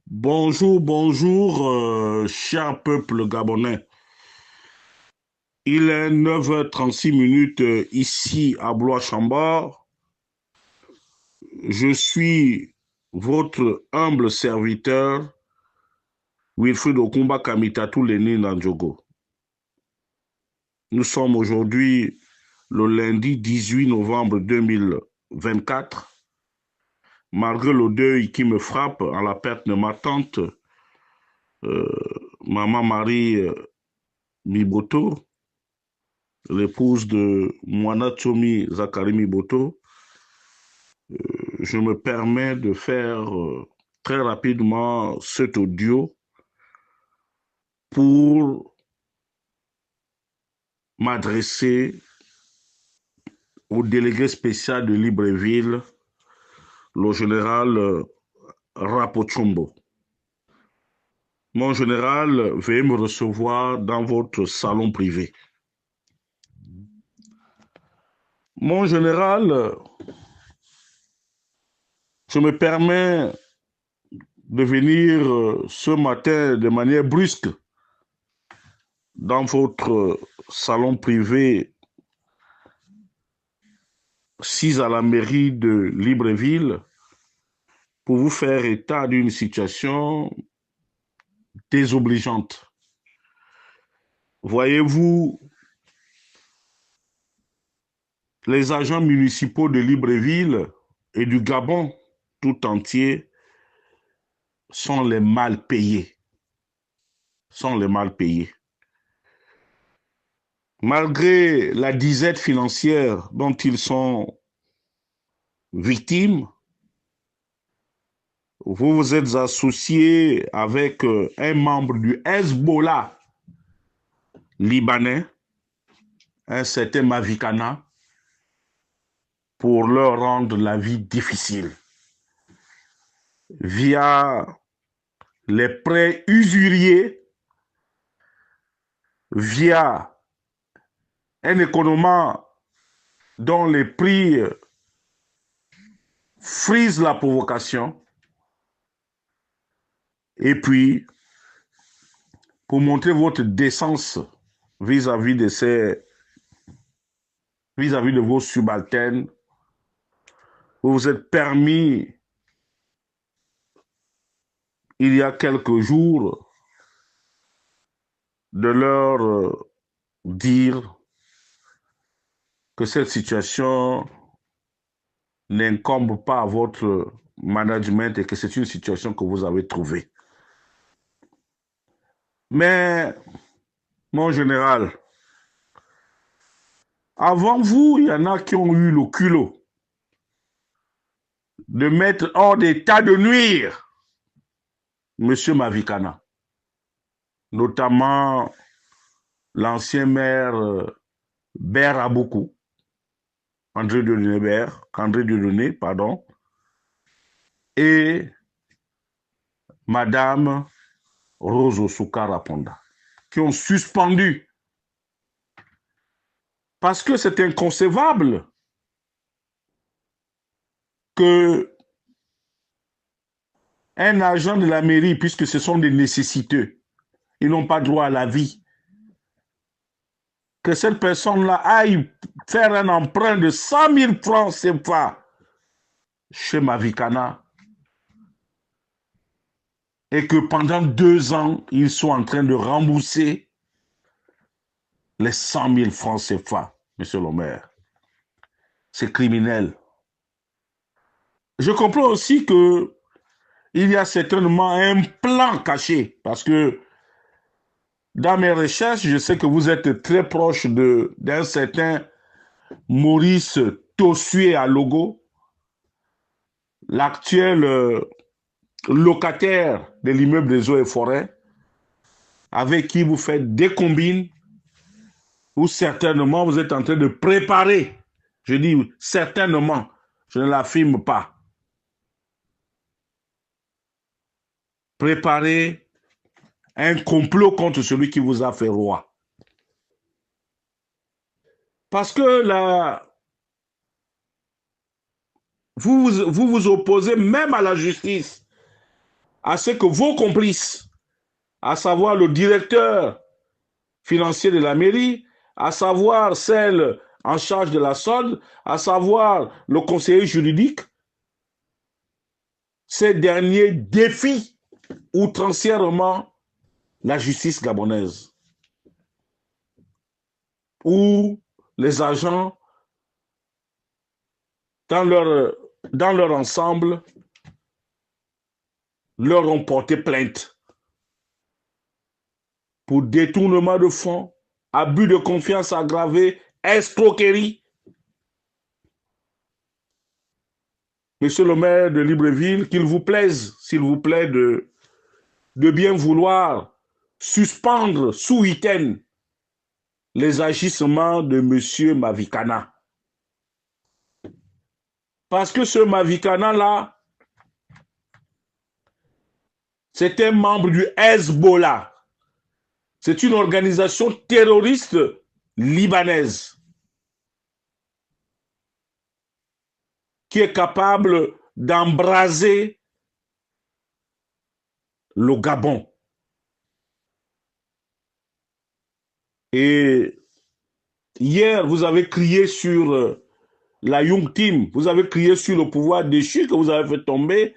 Bonjour, bonjour, cher peuple gabonais. Il est 9h36 ici à Blois-Chambord. Je suis votre humble serviteur, Wilfried Okumba Kamitatou Leni Nandjogo. Nous sommes aujourd'hui le lundi 18 novembre 2024. Malgré le deuil qui me frappe à la perte de ma tante, Maman Marie Miboto, l'épouse de Moana Tsomi Zakari Miboto, je me permets de faire très rapidement cet audio pour m'adresser au délégué spécial de Libreville, le général Rapochombo. Mon général, veuillez me recevoir dans votre salon privé. Mon général, je me permets de venir ce matin de manière brusque dans votre salon privé 6 à la mairie de Libreville pour vous faire état d'une situation désobligeante. Voyez-vous, les agents municipaux de Libreville et du Gabon tout entier sont les mal payés. Malgré la disette financière dont ils sont victimes, vous vous êtes associé avec un membre du Hezbollah libanais, un certain Mavikana, pour leur rendre la vie difficile via les prêts usuriers, via un économie dont les prix frisent la provocation, et puis pour montrer votre décence vis-à-vis de vos subalternes, vous vous êtes permis il y a quelques jours de leur dire que cette situation n'incombe pas à votre management et que c'est une situation que vous avez trouvée. Mais, mon général, avant vous, il y en a qui ont eu le culot de mettre hors d'état de nuire M. Mavikana, notamment l'ancien maire Ber Aboukou, André Dieudonné, pardon, et Madame Rose Osuka Raponda, qui ont suspendu. Parce que c'est inconcevable que un agent de la mairie, puisque ce sont des nécessiteux, ils n'ont pas droit à la vie, que cette personne-là aille faire un emprunt de 100 000 francs CFA chez Mavikana et que pendant 2 ans, ils sont en train de rembourser les 100 000 francs CFA, monsieur le maire. C'est criminel. Je comprends aussi qu'il y a certainement un plan caché parce que dans mes recherches, je sais que vous êtes très proche d'un certain Maurice Tossué à Logo, l'actuel locataire de l'immeuble des eaux et forêts, avec qui vous faites des combines, ou certainement vous êtes en train de préparer, je dis certainement, je ne l'affirme pas, préparer un complot contre celui qui vous a fait roi. Parce que là, vous vous opposez même à la justice à ce que vos complices, à savoir le directeur financier de la mairie, à savoir celle en charge de la solde, à savoir le conseiller juridique, ces derniers défient outrancièrement la justice gabonaise, où les agents, dans leur ensemble, leur ont porté plainte pour détournement de fonds, abus de confiance aggravé, escroquerie. Monsieur le maire de Libreville, qu'il vous plaise, s'il vous plaît, de bien vouloir suspendre sous week-end les agissements de monsieur Mavikana. Parce que ce Mavikana-là, c'est un membre du Hezbollah. C'est une organisation terroriste libanaise qui est capable d'embraser le Gabon. Et hier, vous avez crié sur la Young Team, vous avez crié sur le pouvoir déchu que vous avez fait tomber,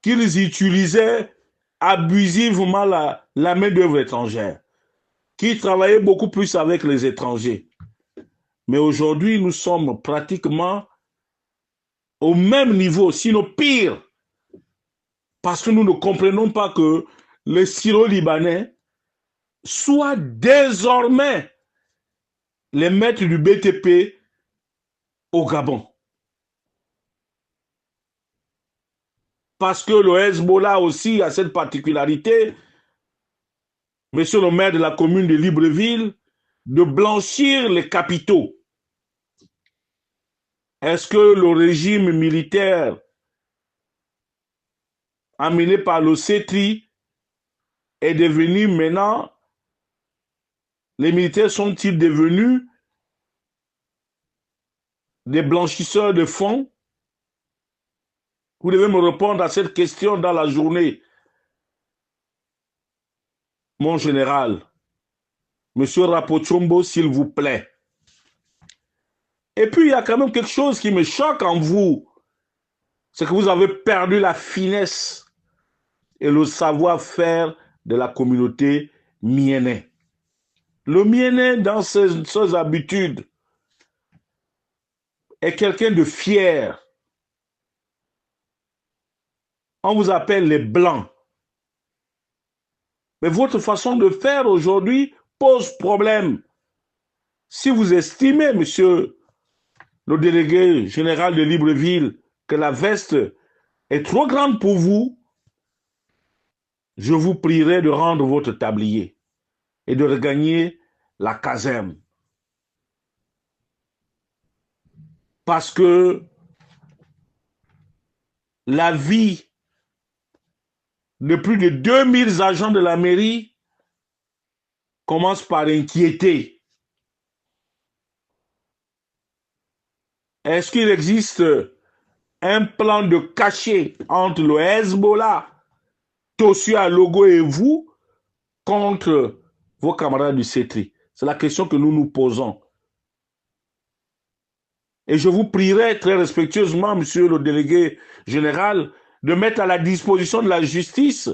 qu'ils utilisaient abusivement la main-d'œuvre étrangère, qui travaillaient beaucoup plus avec les étrangers. Mais aujourd'hui, nous sommes pratiquement au même niveau, sinon pire, parce que nous ne comprenons pas que les Syro-Libanais soient désormais les maîtres du BTP au Gabon. Parce que le Hezbollah aussi a cette particularité, monsieur le maire de la commune de Libreville, de blanchir les capitaux. Est-ce que le régime militaire amené par le CETRI est devenu maintenant, les militaires sont-ils devenus des blanchisseurs de fonds? Vous devez me répondre à cette question dans la journée, mon général. Monsieur Rapochombo, s'il vous plaît. Et puis, il y a quand même quelque chose qui me choque en vous. C'est que vous avez perdu la finesse et le savoir-faire de la communauté miennaise. Le miennais, dans ses habitudes, est quelqu'un de fier. On vous appelle les Blancs. Mais votre façon de faire aujourd'hui pose problème. Si vous estimez, monsieur le délégué général de Libreville, que la veste est trop grande pour vous, je vous prierai de rendre votre tablier et de regagner la caserne. Parce que la vie de plus de 2000 agents de la mairie commence par inquiéter. Est-ce qu'il existe un plan de cachet entre le Hezbollah, Tossu Alogo et vous contre vos camarades du CETRI? C'est la question que nous nous posons. Et je vous prierai très respectueusement, monsieur le délégué général, de mettre à la disposition de la justice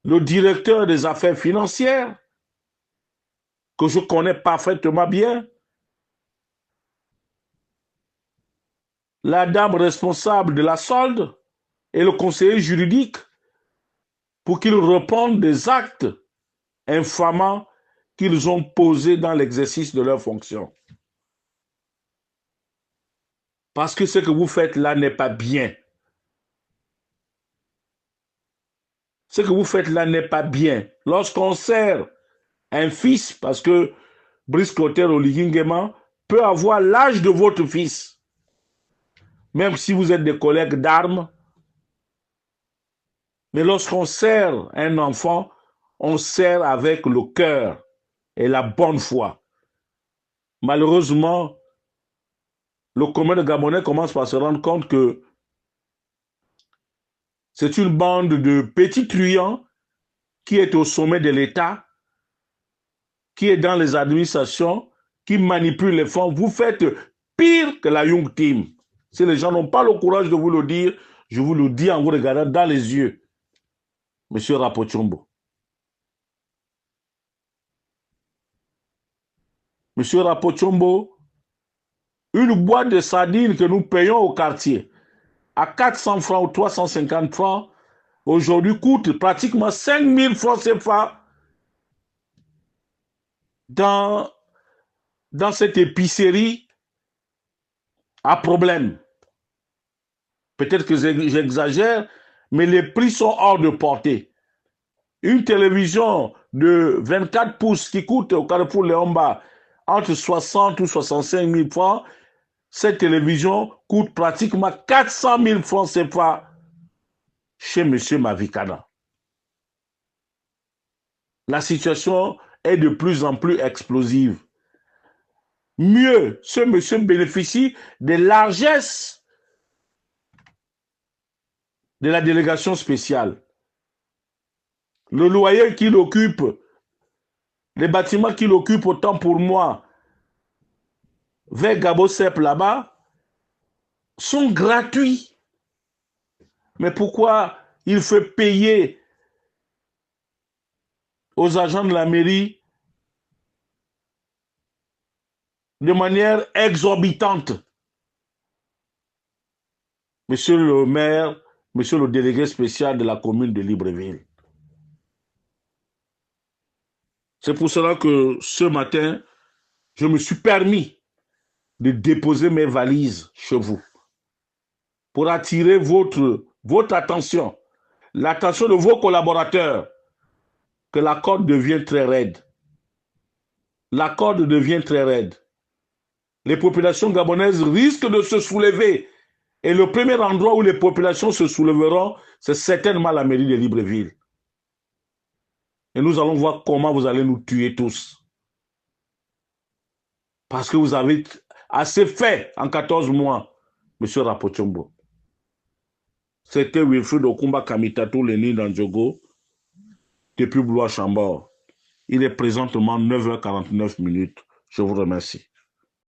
le directeur des affaires financières, que je connais parfaitement bien, la dame responsable de la solde et le conseiller juridique, pour qu'ils répondent des actes infamants qu'ils ont posés dans l'exercice de leurs fonctions. Parce que ce que vous faites là n'est pas bien. Ce que vous faites là n'est pas bien. Lorsqu'on sert un fils, parce que Brice Clotaire Oligingema peut avoir l'âge de votre fils, même si vous êtes des collègues d'armes, mais lorsqu'on sert un enfant, on sert avec le cœur et la bonne foi. Malheureusement, le commun de Gabonais commence par se rendre compte que C'est une bande de petits truands qui est au sommet de l'État, qui est dans les administrations, qui manipule les fonds. Vous faites pire que la Young Team. Si les gens n'ont pas le courage de vous le dire, je vous le dis en vous regardant dans les yeux, Monsieur Rapochombo. Monsieur Rapochombo, une boîte de sardines que nous payons au quartier à 400 francs ou 350 francs, aujourd'hui coûte pratiquement 5000 francs CFA dans cette épicerie à problème. Peut-être que j'exagère, mais les prix sont hors de portée. Une télévision de 24 pouces qui coûte au Carrefour Léomba entre 60 ou 65 000 francs, cette télévision coûte pratiquement 400 000 francs CFA chez M. Mavikana. La situation est de plus en plus explosive. Mieux, ce monsieur bénéficie des largesses de la délégation spéciale. Le loyer qu'il occupe, les bâtiments qu'il occupe, autant pour moi, vers Gabo Sep là-bas, sont gratuits. Mais pourquoi il fait payer aux agents de la mairie de manière exorbitante? Monsieur le maire, monsieur le délégué spécial de la commune de Libreville. C'est pour cela que ce matin, je me suis permis de déposer mes valises chez vous pour attirer votre attention, l'attention de vos collaborateurs, que la corde devient très raide. La corde devient très raide. Les populations gabonaises risquent de se soulever. Et le premier endroit où les populations se soulèveront, c'est certainement la mairie de Libreville. Et nous allons voir comment vous allez nous tuer tous. Parce que vous avez assez fait en 14 mois, M. Rapochombo. C'était Wilfried Okumba Kamitatou Leni Danjogo, depuis Blois-Chambord. Il est présentement 9h49. Je vous remercie.